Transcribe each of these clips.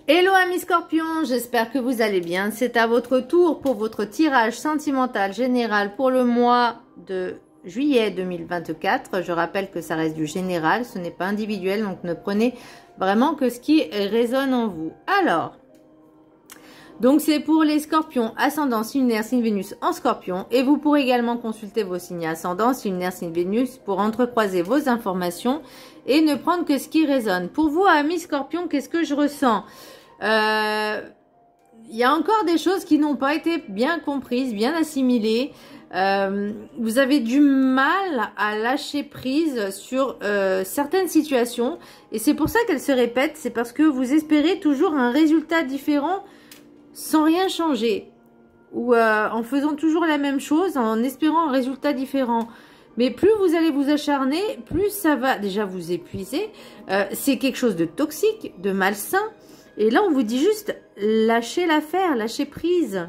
Hello amis scorpions, j'espère que vous allez bien. C'est à votre tour pour votre tirage sentimental général pour le mois de juillet 2024. Je rappelle que ça reste du général, ce n'est pas individuel, donc ne prenez vraiment que ce qui résonne en vous. Alors, donc c'est pour les scorpions, ascendant, signe lunaire, signe Vénus en scorpion. Et vous pourrez également consulter vos signes ascendants, signe lunaire, signe Vénus pour entrecroiser vos informations et ne prendre que ce qui résonne. Pour vous, amis scorpions, qu'est-ce que je ressens? Il y a encore des choses qui n'ont pas été bien comprises, bien assimilées. Vous avez du mal à lâcher prise sur certaines situations. Et c'est pour ça qu'elles se répètent. C'est parce que vous espérez toujours un résultat différent sans rien changer. Ou en faisant toujours la même chose, en espérant un résultat différent. Mais plus vous allez vous acharner, plus ça va déjà vous épuiser. C'est quelque chose de toxique, de malsain. Et là, on vous dit juste, lâchez l'affaire, lâchez prise.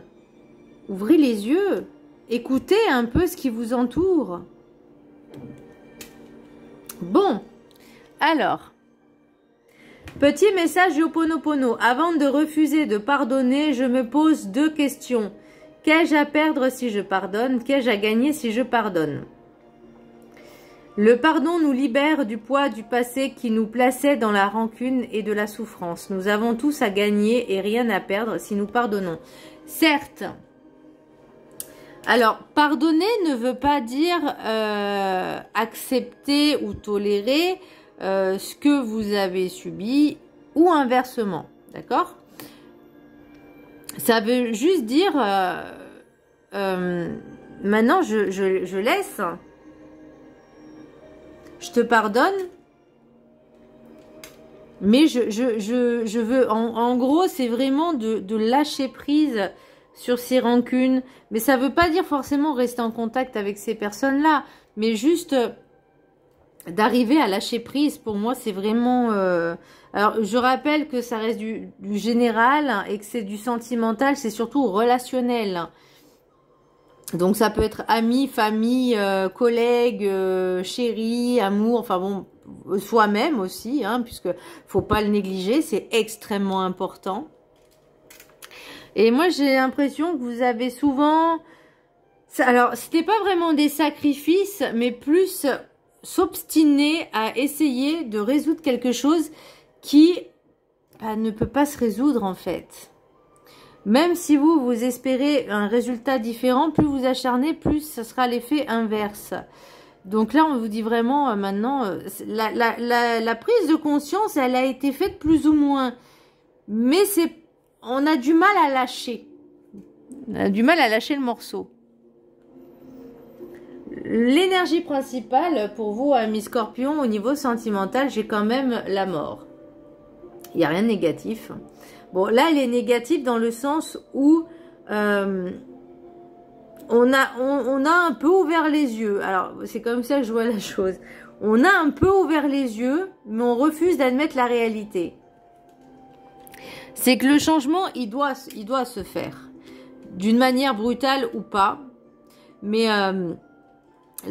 Ouvrez les yeux. Écoutez un peu ce qui vous entoure. Bon, alors, petit message du Ho'oponopono. Avant de refuser de pardonner, je me pose deux questions. Qu'ai-je à perdre si je pardonne? Qu'ai-je à gagner si je pardonne? Le pardon nous libère du poids du passé qui nous plaçait dans la rancune et de la souffrance. Nous avons tous à gagner et rien à perdre si nous pardonnons. Certes, alors pardonner ne veut pas dire accepter ou tolérer ce que vous avez subi ou inversement, d'accord? Ça veut juste dire maintenant je laisse. Je te pardonne, mais je veux, en gros, c'est vraiment de lâcher prise sur ces rancunes. Mais ça ne veut pas dire forcément rester en contact avec ces personnes-là, mais juste d'arriver à lâcher prise. Pour moi, c'est vraiment... Alors, je rappelle que ça reste du général et que c'est du sentimental, c'est surtout relationnel. Donc ça peut être amis, famille, collègues, chéri, amour, enfin bon, soi-même aussi, hein, puisque faut pas le négliger, c'est extrêmement important. Et moi j'ai l'impression que vous avez souvent, alors c'était pas vraiment des sacrifices, mais plus s'obstiner à essayer de résoudre quelque chose qui ne peut pas se résoudre en fait. Même si vous espérez un résultat différent, plus vous acharnez, plus ce sera l'effet inverse. Donc là, on vous dit vraiment maintenant, la prise de conscience, elle a été faite plus ou moins. Mais on a du mal à lâcher. On a du mal à lâcher le morceau. L'énergie principale pour vous, amis scorpions, au niveau sentimental, j'ai quand même la mort. Il n'y a rien de négatif. Bon, là, elle est négative dans le sens où on a un peu ouvert les yeux. Alors, c'est comme ça que je vois la chose. On a un peu ouvert les yeux, mais on refuse d'admettre la réalité. C'est que le changement, il doit se faire. D'une manière brutale ou pas. Mais,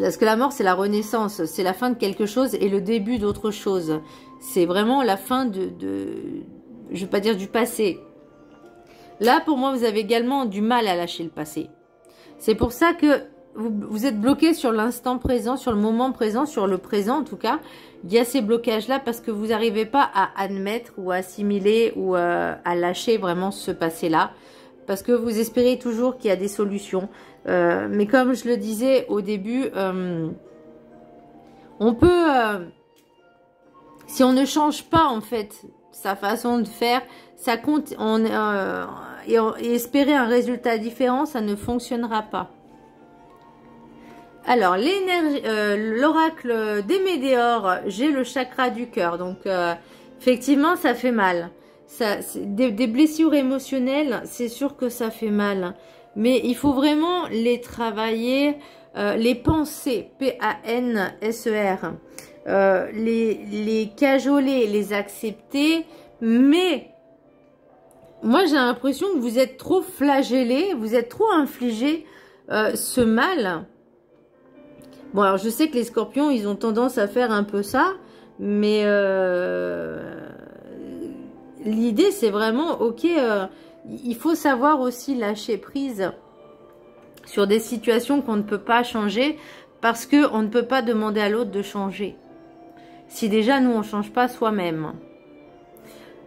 parce que la mort, c'est la renaissance. C'est la fin de quelque chose et le début d'autre chose. C'est vraiment la fin je ne vais pas dire du passé. Là, pour moi, vous avez également du mal à lâcher le passé. C'est pour ça que vous êtes bloqué sur l'instant présent, sur le moment présent, sur le présent en tout cas. Il y a ces blocages-là parce que vous n'arrivez pas à admettre ou à assimiler ou à lâcher vraiment ce passé-là. Parce que vous espérez toujours qu'il y a des solutions. Mais comme je le disais au début, on peut... si on ne change pas en fait sa façon de faire, ça compte, et espérer un résultat différent, ça ne fonctionnera pas. Alors, l'oracle des météores, j'ai le chakra du cœur, donc effectivement, ça fait mal. Des blessures émotionnelles, c'est sûr que ça fait mal. Mais il faut vraiment les travailler, les pensées, P-A-N-S-E-R. Les cajoler, les accepter, mais moi j'ai l'impression que vous êtes trop flagellé, vous êtes trop infligé ce mal. Bon, alors je sais que les scorpions, ils ont tendance à faire un peu ça, mais l'idée, c'est vraiment, ok, il faut savoir aussi lâcher prise sur des situations qu'on ne peut pas changer parce qu'on ne peut pas demander à l'autre de changer. Si déjà, nous, on ne change pas soi-même.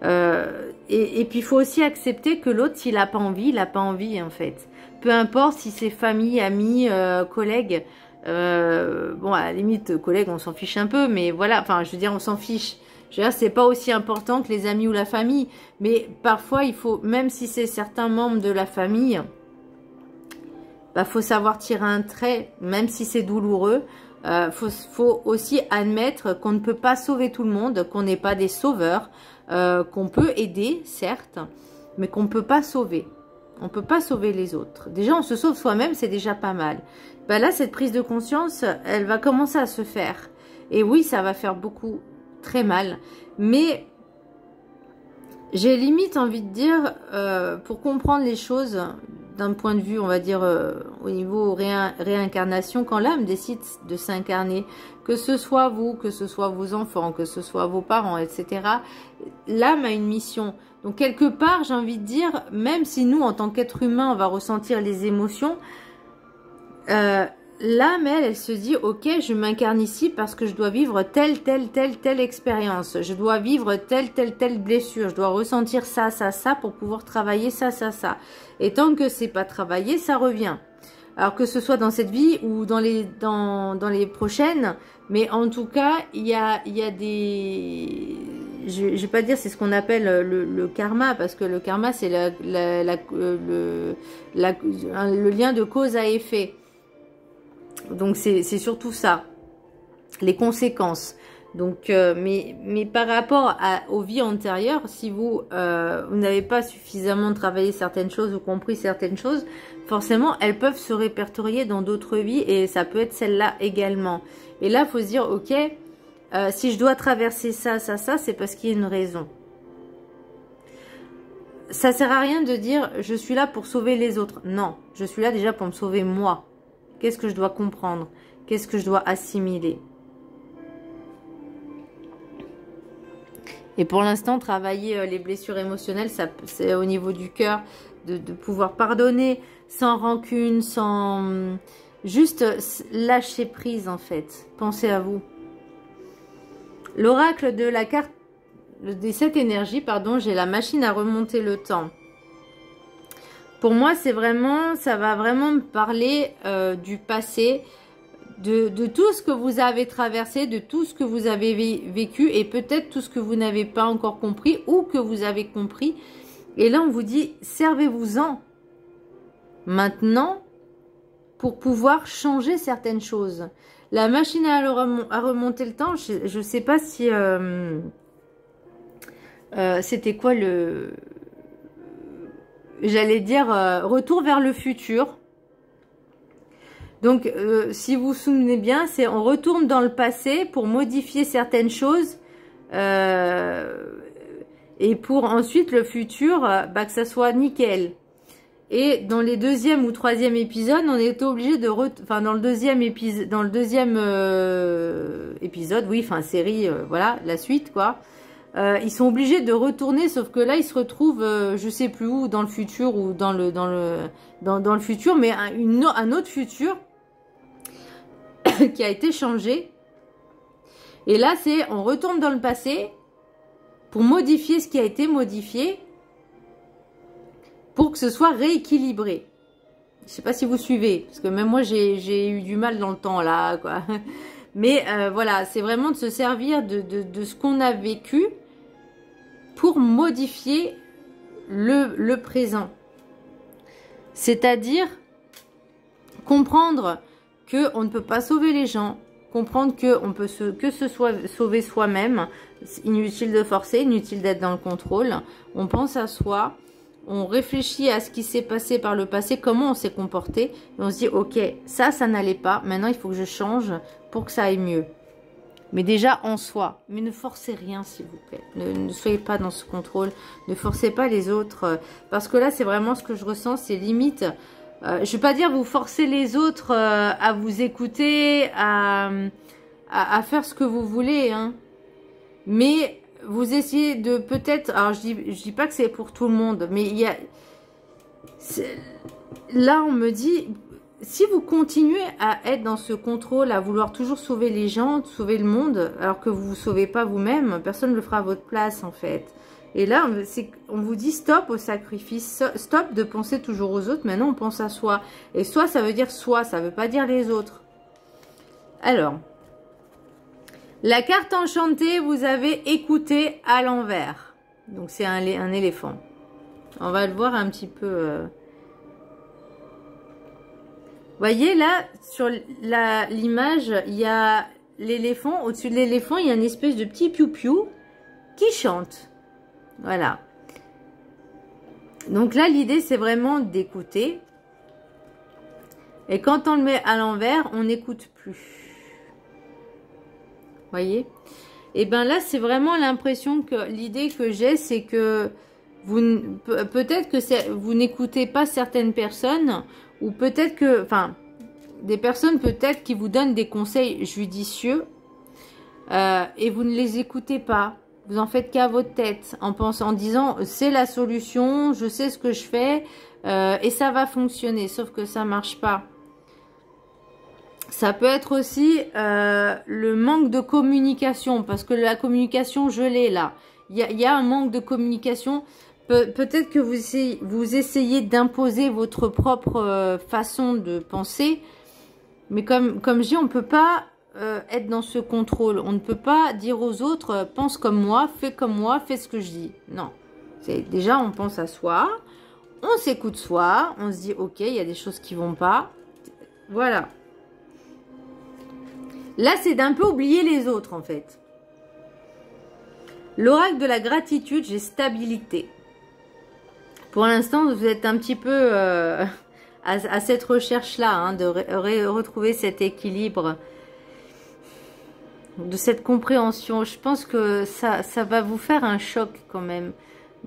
Et puis, il faut aussi accepter que l'autre, s'il n'a pas envie, il n'a pas envie, en fait. Peu importe si c'est famille, amis, collègues. Bon, à la limite, collègues, on s'en fiche un peu, mais voilà, enfin, je veux dire, on s'en fiche. Je veux dire, c'est pas aussi important que les amis ou la famille. Mais parfois, il faut, même si c'est certains membres de la famille, bah, faut savoir tirer un trait, même si c'est douloureux. Faut aussi admettre qu'on ne peut pas sauver tout le monde, qu'on n'est pas des sauveurs, qu'on peut aider, certes, mais qu'on ne peut pas sauver. On ne peut pas sauver les autres. Déjà, on se sauve soi-même, c'est déjà pas mal. Bah là, cette prise de conscience, elle va commencer à se faire. Et oui, ça va faire beaucoup, très mal. Mais j'ai limite envie de dire, pour comprendre les choses d'un point de vue, on va dire, au niveau réincarnation, quand l'âme décide de s'incarner, que ce soit vous, que ce soit vos enfants, que ce soit vos parents, etc., l'âme a une mission. Donc, quelque part, j'ai envie de dire, même si nous, en tant qu'être humain, on va ressentir les émotions, l'âme, elle se dit, ok, je m'incarne ici parce que je dois vivre telle expérience. Je dois vivre telle blessure. Je dois ressentir ça pour pouvoir travailler ça. Et tant que c'est pas travaillé, ça revient. Alors que ce soit dans cette vie ou dans les prochaines, mais en tout cas, il y a des... Je vais pas dire c'est ce qu'on appelle le karma, parce que le karma, c'est le lien de cause à effet. Donc, c'est surtout ça, les conséquences. Donc, mais par rapport aux vies antérieures, si vous n'avez pas suffisamment travaillé certaines choses ou compris certaines choses, forcément, elles peuvent se répertorier dans d'autres vies et ça peut être celle-là également. Et là, il faut se dire, ok, si je dois traverser ça, c'est parce qu'il y a une raison. Ça sert à rien de dire, je suis là pour sauver les autres. Non, je suis là déjà pour me sauver moi. Qu'est-ce que je dois comprendre? Qu'est-ce que je dois assimiler? Et pour l'instant, travailler les blessures émotionnelles, c'est au niveau du cœur, de pouvoir pardonner sans rancune, sans... Juste lâcher prise, en fait. Pensez à vous. L'oracle de la carte des 7 énergies, pardon, j'ai la machine à remonter le temps. Pour moi, c'est vraiment, ça va vraiment me parler du passé, de tout ce que vous avez traversé, de tout ce que vous avez vécu et peut-être tout ce que vous n'avez pas encore compris ou que vous avez compris. Et là, on vous dit, servez-vous-en maintenant pour pouvoir changer certaines choses. La machine à remonter le temps, je ne sais pas si... c'était quoi le... J'allais dire retour vers le futur. Donc, si vous vous souvenez bien, c'est on retourne dans le passé pour modifier certaines choses et pour ensuite le futur, que ça soit nickel. Et dans les deuxième ou troisième épisodes, on est obligé de... Enfin, dans le deuxième épisode, oui, enfin, série, voilà, la suite, quoi. Ils sont obligés de retourner, sauf que là, ils se retrouvent, je sais plus où, dans le futur ou dans le futur, mais un autre futur qui a été changé. Et là, c'est, on retourne dans le passé pour modifier ce qui a été modifié pour que ce soit rééquilibré. Je sais pas si vous suivez, parce que même moi, j'ai eu du mal dans le temps, là, quoi. Mais voilà, c'est vraiment de se servir de ce qu'on a vécu pour modifier le présent. C'est-à-dire comprendre qu'on ne peut pas sauver les gens, comprendre qu'on peut sauver soi-même. Inutile de forcer, inutile d'être dans le contrôle. On pense à soi, on réfléchit à ce qui s'est passé par le passé, comment on s'est comporté, et on se dit, ok, ça n'allait pas, maintenant il faut que je change pour que ça aille mieux. Mais déjà en soi, mais ne forcez rien s'il vous plaît, ne soyez pas dans ce contrôle, ne forcez pas les autres, parce que là c'est vraiment ce que je ressens, c'est limite, je ne vais pas dire vous forcez les autres à vous écouter, à faire ce que vous voulez, hein. Mais vous essayez de peut-être, alors je dis pas que c'est pour tout le monde, mais il y a, là on me dit, si vous continuez à être dans ce contrôle, à vouloir toujours sauver les gens, sauver le monde, alors que vous ne vous sauvez pas vous-même, personne ne le fera à votre place en fait. Et là, on vous dit stop au sacrifice, stop de penser toujours aux autres, maintenant on pense à soi. Et soi, ça veut dire soi, ça ne veut pas dire les autres. Alors, la carte enchantée, vous avez écouté à l'envers. Donc c'est un éléphant. On va le voir un petit peu... Vous voyez là, sur l'image, il y a l'éléphant. Au-dessus de l'éléphant, il y a une espèce de petit piou-piou qui chante. Voilà. Donc là, l'idée, c'est vraiment d'écouter. Et quand on le met à l'envers, on n'écoute plus. Vous voyez? Et bien là, c'est vraiment l'impression que l'idée que j'ai, c'est que peut-être que vous n'écoutez pas certaines personnes, ou peut-être que, enfin, des personnes peut-être qui vous donnent des conseils judicieux, et vous ne les écoutez pas. Vous en faites qu'à votre tête, en disant c'est la solution, je sais ce que je fais, et ça va fonctionner, sauf que ça marche pas. Ça peut être aussi le manque de communication, parce que la communication, je l'ai là. Il y a un manque de communication. Peut-être que vous essayez d'imposer votre propre façon de penser, mais comme je dis, on ne peut pas être dans ce contrôle. On ne peut pas dire aux autres, pense comme moi, fais ce que je dis. Non. Déjà, on pense à soi, on s'écoute soi, on se dit, ok, il y a des choses qui vont pas. Voilà. Là, c'est d'un peu oublier les autres, en fait. L'oracle de la gratitude, j'ai stabilité. Pour l'instant, vous êtes un petit peu à cette recherche-là, hein, de retrouver cet équilibre, de cette compréhension. Je pense que ça va vous faire un choc quand même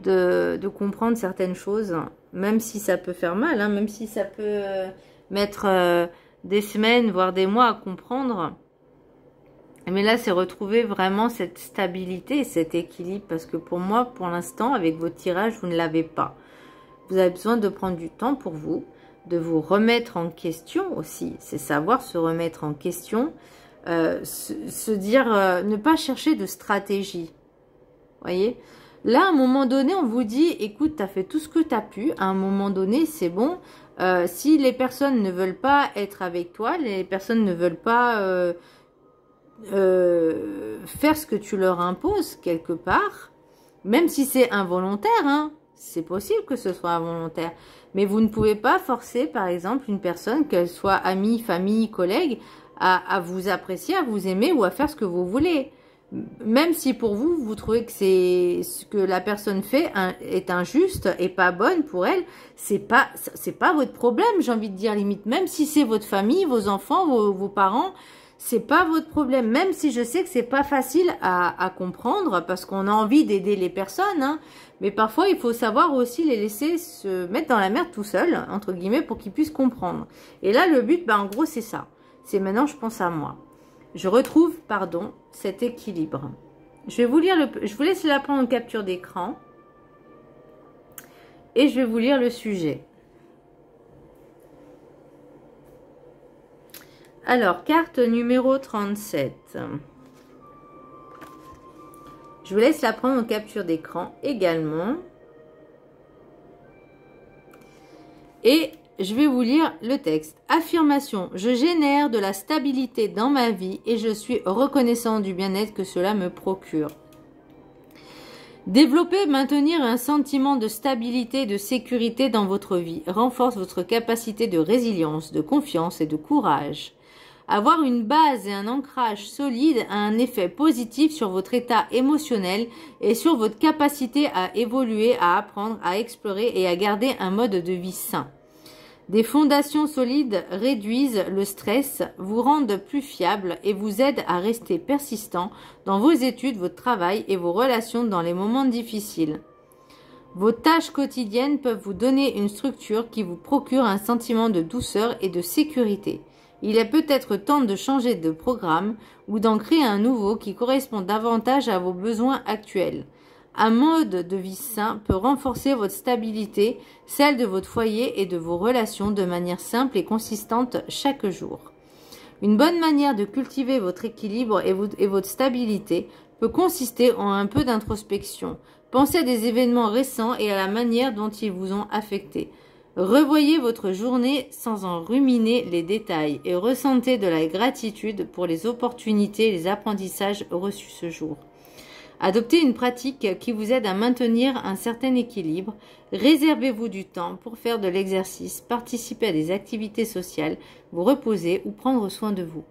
de comprendre certaines choses, même si ça peut faire mal, hein, même si ça peut mettre des semaines, voire des mois à comprendre. Mais là, c'est retrouver vraiment cette stabilité et cet équilibre. Parce que pour moi, pour l'instant, avec votre tirage, vous ne l'avez pas. Vous avez besoin de prendre du temps pour vous, de vous remettre en question aussi. C'est savoir se remettre en question, se dire, ne pas chercher de stratégie. Vous voyez? Là, à un moment donné, on vous dit, écoute, tu as fait tout ce que tu as pu. À un moment donné, c'est bon. Si les personnes ne veulent pas être avec toi, les personnes ne veulent pas... faire ce que tu leur imposes quelque part, même si c'est involontaire, hein, c'est possible que ce soit involontaire, mais vous ne pouvez pas forcer par exemple une personne, qu'elle soit amie, famille, collègue, à vous apprécier, à vous aimer ou à faire ce que vous voulez, même si pour vous, vous trouvez que c'est ce que la personne fait est injuste et pas bonne pour elle, c'est pas votre problème, j'ai envie de dire, limite, même si c'est votre famille, vos enfants, vos parents, c'est pas votre problème, même si je sais que c'est pas facile à comprendre parce qu'on a envie d'aider les personnes, hein, mais parfois il faut savoir aussi les laisser se mettre dans la merde tout seul, entre guillemets, pour qu'ils puissent comprendre. Et là, le but, en gros, c'est ça. C'est maintenant, je pense à moi. Je retrouve, pardon, cet équilibre. Je vais vous lire je vous laisse la prendre en capture d'écran et je vais vous lire le sujet. Alors, carte numéro 37. Je vous laisse la prendre en capture d'écran également. Et je vais vous lire le texte. Affirmation. Je génère de la stabilité dans ma vie et je suis reconnaissant du bien-être que cela me procure. Développer et maintenir un sentiment de stabilité et de sécurité dans votre vie renforce votre capacité de résilience, de confiance et de courage. Avoir une base et un ancrage solide a un effet positif sur votre état émotionnel et sur votre capacité à évoluer, à apprendre, à explorer et à garder un mode de vie sain. Des fondations solides réduisent le stress, vous rendent plus fiable et vous aident à rester persistant dans vos études, votre travail et vos relations dans les moments difficiles. Vos tâches quotidiennes peuvent vous donner une structure qui vous procure un sentiment de douceur et de sécurité. Il est peut-être temps de changer de programme ou d'en créer un nouveau qui correspond davantage à vos besoins actuels. Un mode de vie sain peut renforcer votre stabilité, celle de votre foyer et de vos relations de manière simple et consistante chaque jour. Une bonne manière de cultiver votre équilibre et votre stabilité peut consister en un peu d'introspection. Pensez à des événements récents et à la manière dont ils vous ont affecté. Revoyez votre journée sans en ruminer les détails et ressentez de la gratitude pour les opportunités et les apprentissages reçus ce jour. Adoptez une pratique qui vous aide à maintenir un certain équilibre. Réservez-vous du temps pour faire de l'exercice, participer à des activités sociales, vous reposer ou prendre soin de vous.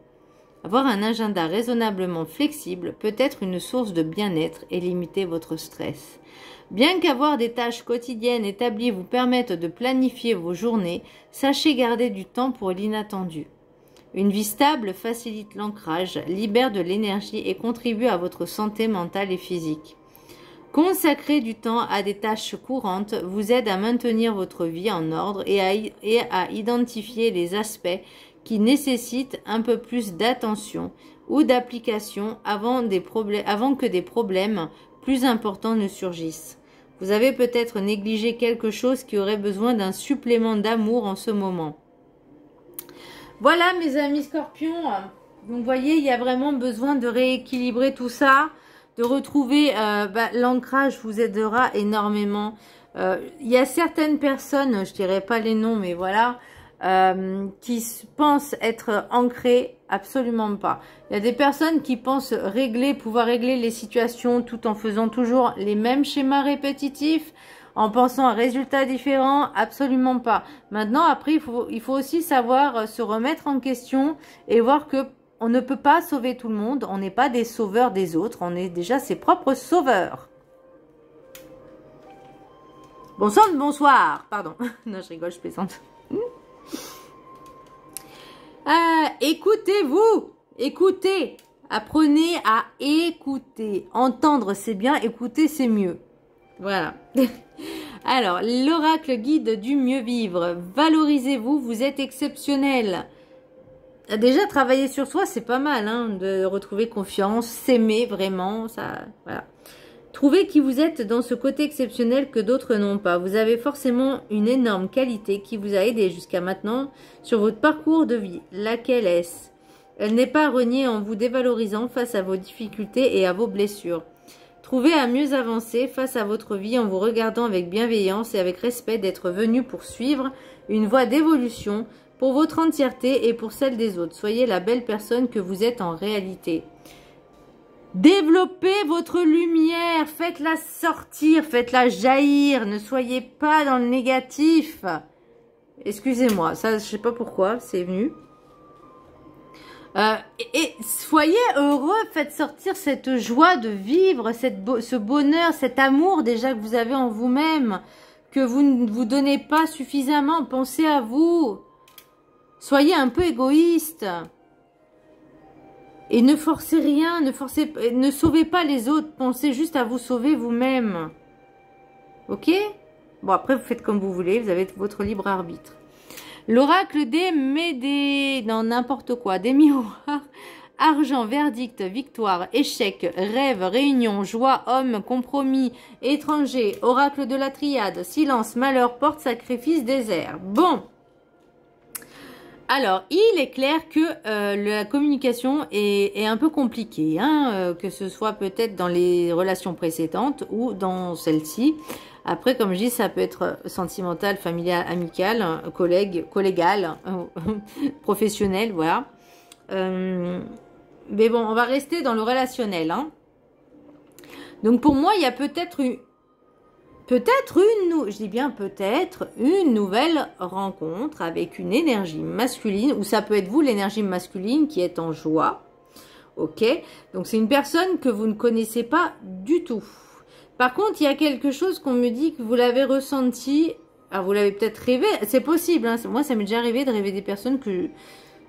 Avoir un agenda raisonnablement flexible peut être une source de bien-être et limiter votre stress. Bien qu'avoir des tâches quotidiennes établies vous permettent de planifier vos journées, sachez garder du temps pour l'inattendu. Une vie stable facilite l'ancrage, libère de l'énergie et contribue à votre santé mentale et physique. Consacrer du temps à des tâches courantes vous aide à maintenir votre vie en ordre et à identifier les aspects qui nécessitent un peu plus d'attention ou d'application avant que des problèmes plus importants ne surgissent. Vous avez peut-être négligé quelque chose qui aurait besoin d'un supplément d'amour en ce moment. Voilà mes amis scorpions, donc vous voyez il y a vraiment besoin de rééquilibrer tout ça, de retrouver l'ancrage vous aidera énormément. Il y a certaines personnes, je dirais pas les noms mais voilà, qui pensent être ancrées, absolument pas. Il y a des personnes qui pensent pouvoir régler les situations tout en faisant toujours les mêmes schémas répétitifs, en pensant à résultats différents, absolument pas. Maintenant, après, il faut aussi savoir se remettre en question et voir que on ne peut pas sauver tout le monde. On n'est pas des sauveurs des autres. On est déjà ses propres sauveurs. Bonsoir. Pardon. Non, je rigole, je plaisante. Écoutez-vous. Écoutez. Apprenez à écouter. Entendre, c'est bien. Écouter, c'est mieux. Voilà. Alors, l'oracle guide du mieux vivre. Valorisez-vous, vous êtes exceptionnel. Déjà, travailler sur soi, c'est pas mal, hein, de retrouver confiance, s'aimer vraiment, ça, voilà. Trouvez qui vous êtes dans ce côté exceptionnel que d'autres n'ont pas. Vous avez forcément une énorme qualité qui vous a aidé jusqu'à maintenant sur votre parcours de vie. Laquelle est-ce? Elle n'est pas reniée en vous dévalorisant face à vos difficultés et à vos blessures. Trouvez à mieux avancer face à votre vie en vous regardant avec bienveillance et avec respect d'être venu pour suivre une voie d'évolution pour votre entièreté et pour celle des autres. Soyez la belle personne que vous êtes en réalité. Développez votre lumière, faites-la sortir, faites-la jaillir, ne soyez pas dans le négatif. Excusez-moi, ça je sais pas pourquoi, c'est venu. Et soyez heureux, faites sortir cette joie de vivre, ce bonheur, cet amour déjà que vous avez en vous-même, que vous ne vous donnez pas suffisamment. Pensez à vous. Soyez un peu égoïste. Et ne forcez rien, ne sauvez pas les autres. Pensez juste à vous sauver vous-même. Ok? Bon, après, vous faites comme vous voulez. Vous avez votre libre arbitre. L'oracle des Médées, dans n'importe quoi, des miroirs, argent, verdict, victoire, échec, rêve, réunion, joie, homme, compromis, étranger, oracle de la triade, silence, malheur, porte, sacrifice, désert. Bon. Alors, il est clair que la communication est un peu compliquée, hein, que ce soit peut-être dans les relations précédentes ou dans celle-ci. Après, comme je dis, ça peut être sentimental, familial, amical, collégal, professionnel, voilà. Mais bon, on va rester dans le relationnel. Hein. Donc pour moi, il y a peut-être une nouvelle rencontre avec une énergie masculine, ou ça peut être vous, l'énergie masculine qui est en joie. Ok, donc c'est une personne que vous ne connaissez pas du tout. Par contre, il y a quelque chose qu'on me dit que vous l'avez ressenti. Alors, vous l'avez peut-être rêvé. C'est possible. Hein. Moi, ça m'est déjà arrivé de rêver des personnes que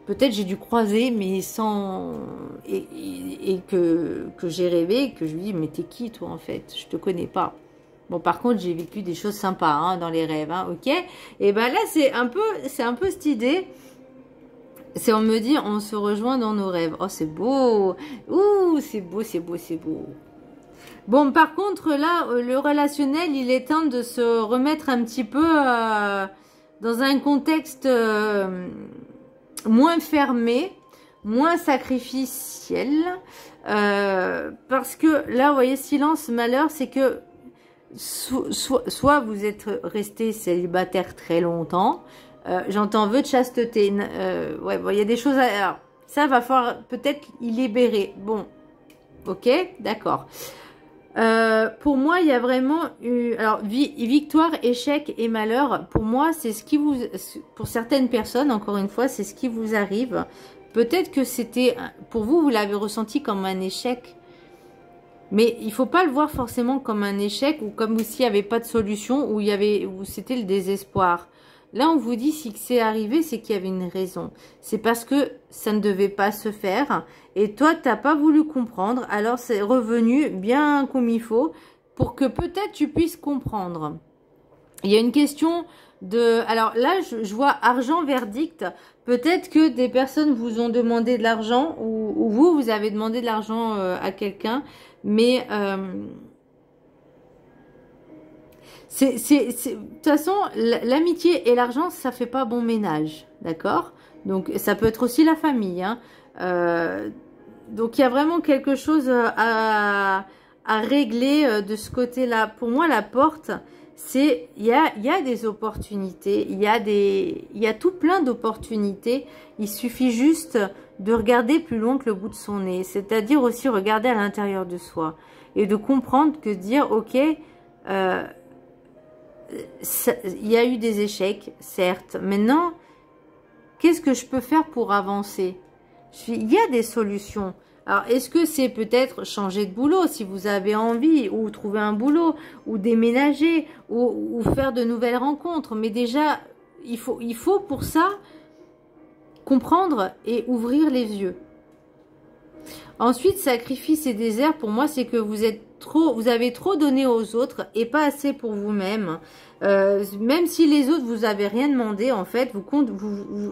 peut-être j'ai dû croiser, mais sans... Et que j'ai rêvé, que je lui dis, mais t'es qui, toi, en fait? Je te connais pas. Bon, par contre, j'ai vécu des choses sympas hein, dans les rêves. Hein, ok. Et ben là, c'est un peu cette idée C'est, on me dit, on se rejoint dans nos rêves. Oh, c'est beau. Ouh, c'est beau, c'est beau, c'est beau. Bon, par contre, là, le relationnel, il est temps de se remettre un petit peu dans un contexte moins fermé, moins sacrificiel. Parce que là, vous voyez, silence, malheur, c'est que soit vous êtes resté célibataire très longtemps, j'entends vœu de chasteté, ouais, bon, il y a des choses alors, ça va falloir peut-être y libérer. Bon, ok, d'accord. Pour moi, il y a vraiment alors victoire, échec et malheur. Pour moi, c'est ce qui vous, pour certaines personnes, encore une fois, c'est ce qui vous arrive. Peut-être que c'était, pour vous, vous l'avez ressenti comme un échec. Mais il faut pas le voir forcément comme un échec ou comme s'il n'y avait pas de solution ou où c'était le désespoir. Là, on vous dit si c'est arrivé, c'est qu'il y avait une raison. C'est parce que ça ne devait pas se faire et toi, tu n'as pas voulu comprendre. Alors, c'est revenu bien comme il faut pour que peut-être tu puisses comprendre. Il y a une question de... Alors là, je vois argent verdict. Peut-être que des personnes vous ont demandé de l'argent ou vous avez demandé de l'argent à quelqu'un. Mais de toute façon, l'amitié et l'argent, ça fait pas bon ménage, d'accord? Donc, ça peut être aussi la famille, hein. Donc, il y a vraiment quelque chose à régler de ce côté-là. Pour moi, la porte, c'est, il y a des opportunités, il y a tout plein d'opportunités. Il suffit juste de regarder plus loin que le bout de son nez, c'est-à-dire aussi regarder à l'intérieur de soi et de comprendre que dire, ok, il y a eu des échecs, certes. Maintenant, qu'est-ce que je peux faire pour avancer? Il y a des solutions. Alors, est-ce que c'est peut-être changer de boulot si vous avez envie, ou trouver un boulot, ou déménager, ou faire de nouvelles rencontres? Mais déjà, il faut pour ça comprendre et ouvrir les yeux. Ensuite, sacrifice et désert, pour moi, c'est que vous avez trop donné aux autres et pas assez pour vous-même. Même si les autres vous avez rien demandé, en fait,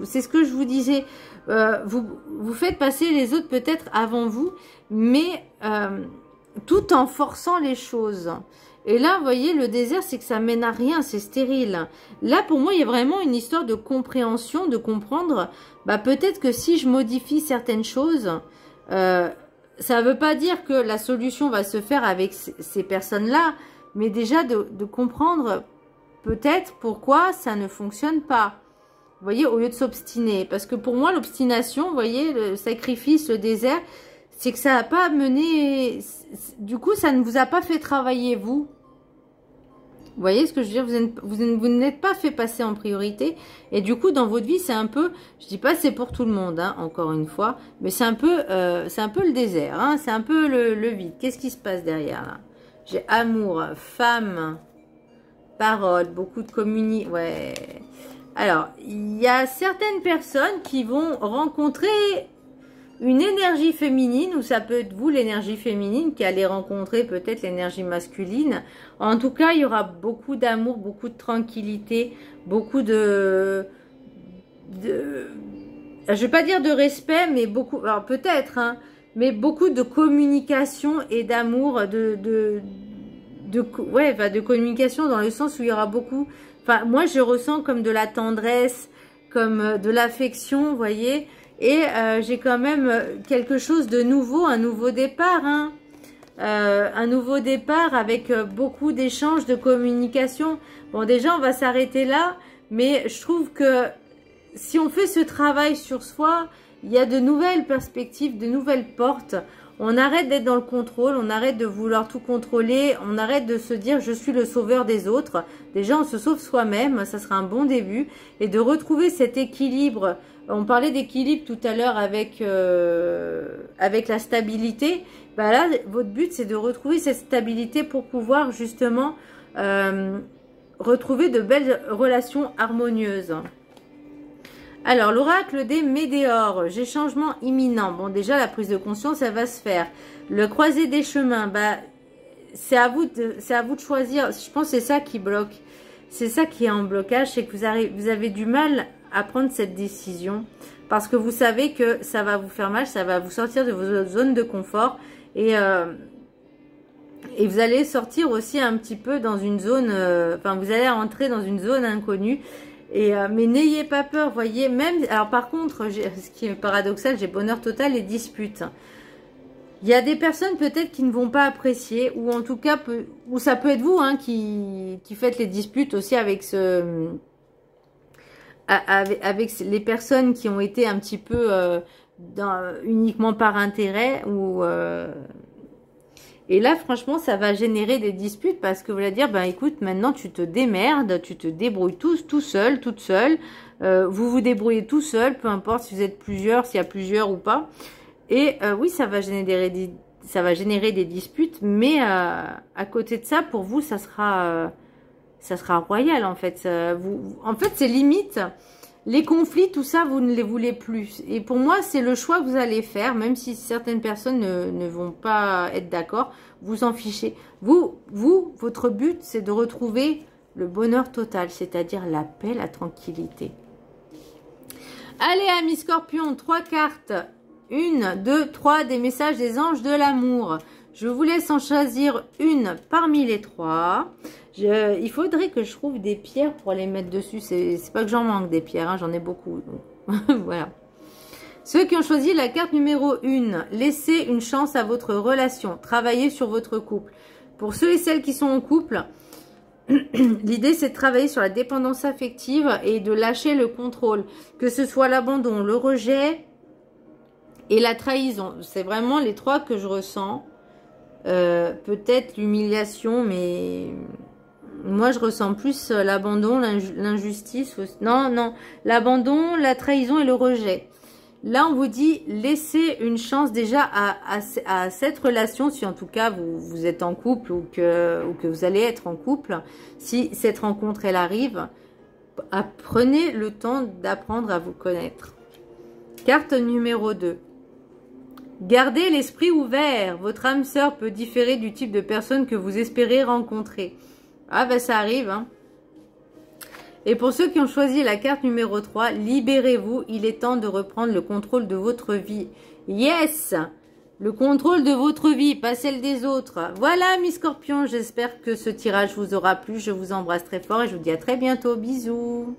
c'est ce que je vous disais. Vous faites passer les autres peut-être avant vous, mais tout en forçant les choses. Et là, vous voyez, le désert, c'est que ça mène à rien, c'est stérile. Là, pour moi, il y a vraiment une histoire de compréhension, de comprendre, bah, peut-être que si je modifie certaines choses, ça ne veut pas dire que la solution va se faire avec ces personnes-là, mais déjà de comprendre peut-être pourquoi ça ne fonctionne pas. Vous voyez, au lieu de s'obstiner. Parce que pour moi, l'obstination, vous voyez, le sacrifice, le désert, c'est que ça n'a pas mené... Du coup, ça ne vous a pas fait travailler, vous. Vous voyez ce que je veux dire? Vous n'êtes pas fait passer en priorité. Et du coup, dans votre vie, c'est un peu... Je dis pas c'est pour tout le monde, hein, encore une fois. Mais c'est un peu le désert. Hein, c'est un peu le vide. Qu'est-ce qui se passe derrière, là? J'ai amour, femme, parole, beaucoup de communication. Ouais. Alors, il y a certaines personnes qui vont rencontrer une énergie féminine, ou ça peut être vous, l'énergie féminine, qui allez rencontrer peut-être l'énergie masculine. En tout cas, il y aura beaucoup d'amour, beaucoup de tranquillité, beaucoup je vais pas dire de respect, mais beaucoup, alors peut-être, hein, mais beaucoup de communication et d'amour, de communication dans le sens où il y aura beaucoup, enfin, moi je ressens comme de la tendresse, comme de l'affection, vous voyez. Et j'ai quand même quelque chose de nouveau, un nouveau départ, hein. Un nouveau départ avec beaucoup d'échanges, de communication. Bon, déjà, on va s'arrêter là, mais je trouve que si on fait ce travail sur soi, il y a de nouvelles perspectives, de nouvelles portes. On arrête d'être dans le contrôle, on arrête de vouloir tout contrôler, on arrête de se dire je suis le sauveur des autres. Déjà, on se sauve soi-même, ça sera un bon début. Et de retrouver cet équilibre. On parlait d'équilibre tout à l'heure avec la stabilité. Bah là, votre but, c'est de retrouver cette stabilité pour pouvoir justement retrouver de belles relations harmonieuses. Alors, l'oracle des météores, j'ai changement imminent. Bon, déjà, la prise de conscience, ça va se faire. Le croisé des chemins, bah, c'est à vous de choisir. Je pense que c'est ça qui bloque. C'est ça qui est en blocage, c'est que vous avez du mal à prendre cette décision. parce que vous savez que ça va vous faire mal, ça va vous sortir de vos zones de confort et vous allez sortir aussi un petit peu dans une zone, enfin vous allez entrer dans une zone inconnue. Mais n'ayez pas peur, voyez, même, alors par contre, ce qui est paradoxal, j'ai bonheur total et disputes. Il y a des personnes peut-être qui ne vont pas apprécier, ou en tout cas, ou ça peut être vous hein, qui faites les disputes aussi avec avec les personnes qui ont été un petit peu uniquement par intérêt ou et là franchement ça va générer des disputes parce que vous allez dire ben écoute maintenant tu te démerdes, tu te débrouilles tout seul, toute seule, vous vous débrouillez tout seul, peu importe si vous êtes plusieurs, s'il y a plusieurs ou pas. Et oui ça va générer des disputes, mais à côté de ça pour vous ça sera royal en fait. En fait c'est limite. Les conflits, tout ça, vous ne les voulez plus. Et pour moi, c'est le choix que vous allez faire, même si certaines personnes ne vont pas être d'accord. Vous en fichez. Votre but, c'est de retrouver le bonheur total, c'est-à-dire la paix, la tranquillité. Allez, amis scorpions, 3 cartes. 1, 2, 3, des messages des anges de l'amour. Je vous laisse en choisir une parmi les 3. Il faudrait que je trouve des pierres pour les mettre dessus. C'est pas que j'en manque des pierres, hein, j'en ai beaucoup. Voilà. Ceux qui ont choisi la carte numéro 1, laissez une chance à votre relation. Travaillez sur votre couple. Pour ceux et celles qui sont en couple, l'idée c'est de travailler sur la dépendance affective et de lâcher le contrôle. Que ce soit l'abandon, le rejet et la trahison. C'est vraiment les 3 que je ressens. Peut-être l'humiliation, mais... Moi, je ressens plus l'abandon, l'injustice. Non, l'abandon, la trahison et le rejet. Là, on vous dit, laissez une chance déjà à cette relation, si en tout cas vous êtes en couple ou que vous allez être en couple. Si cette rencontre, elle arrive, prenez le temps d'apprendre à vous connaître. Carte numéro 2. Gardez l'esprit ouvert. Votre âme sœur peut différer du type de personne que vous espérez rencontrer. Ah ben ça arrive hein. Et pour ceux qui ont choisi la carte numéro 3, libérez-vous, il est temps de reprendre le contrôle de votre vie. Yes, le contrôle de votre vie, pas celle des autres. Voilà mes scorpions, j'espère que ce tirage vous aura plu. Je vous embrasse très fort et je vous dis à très bientôt. Bisous.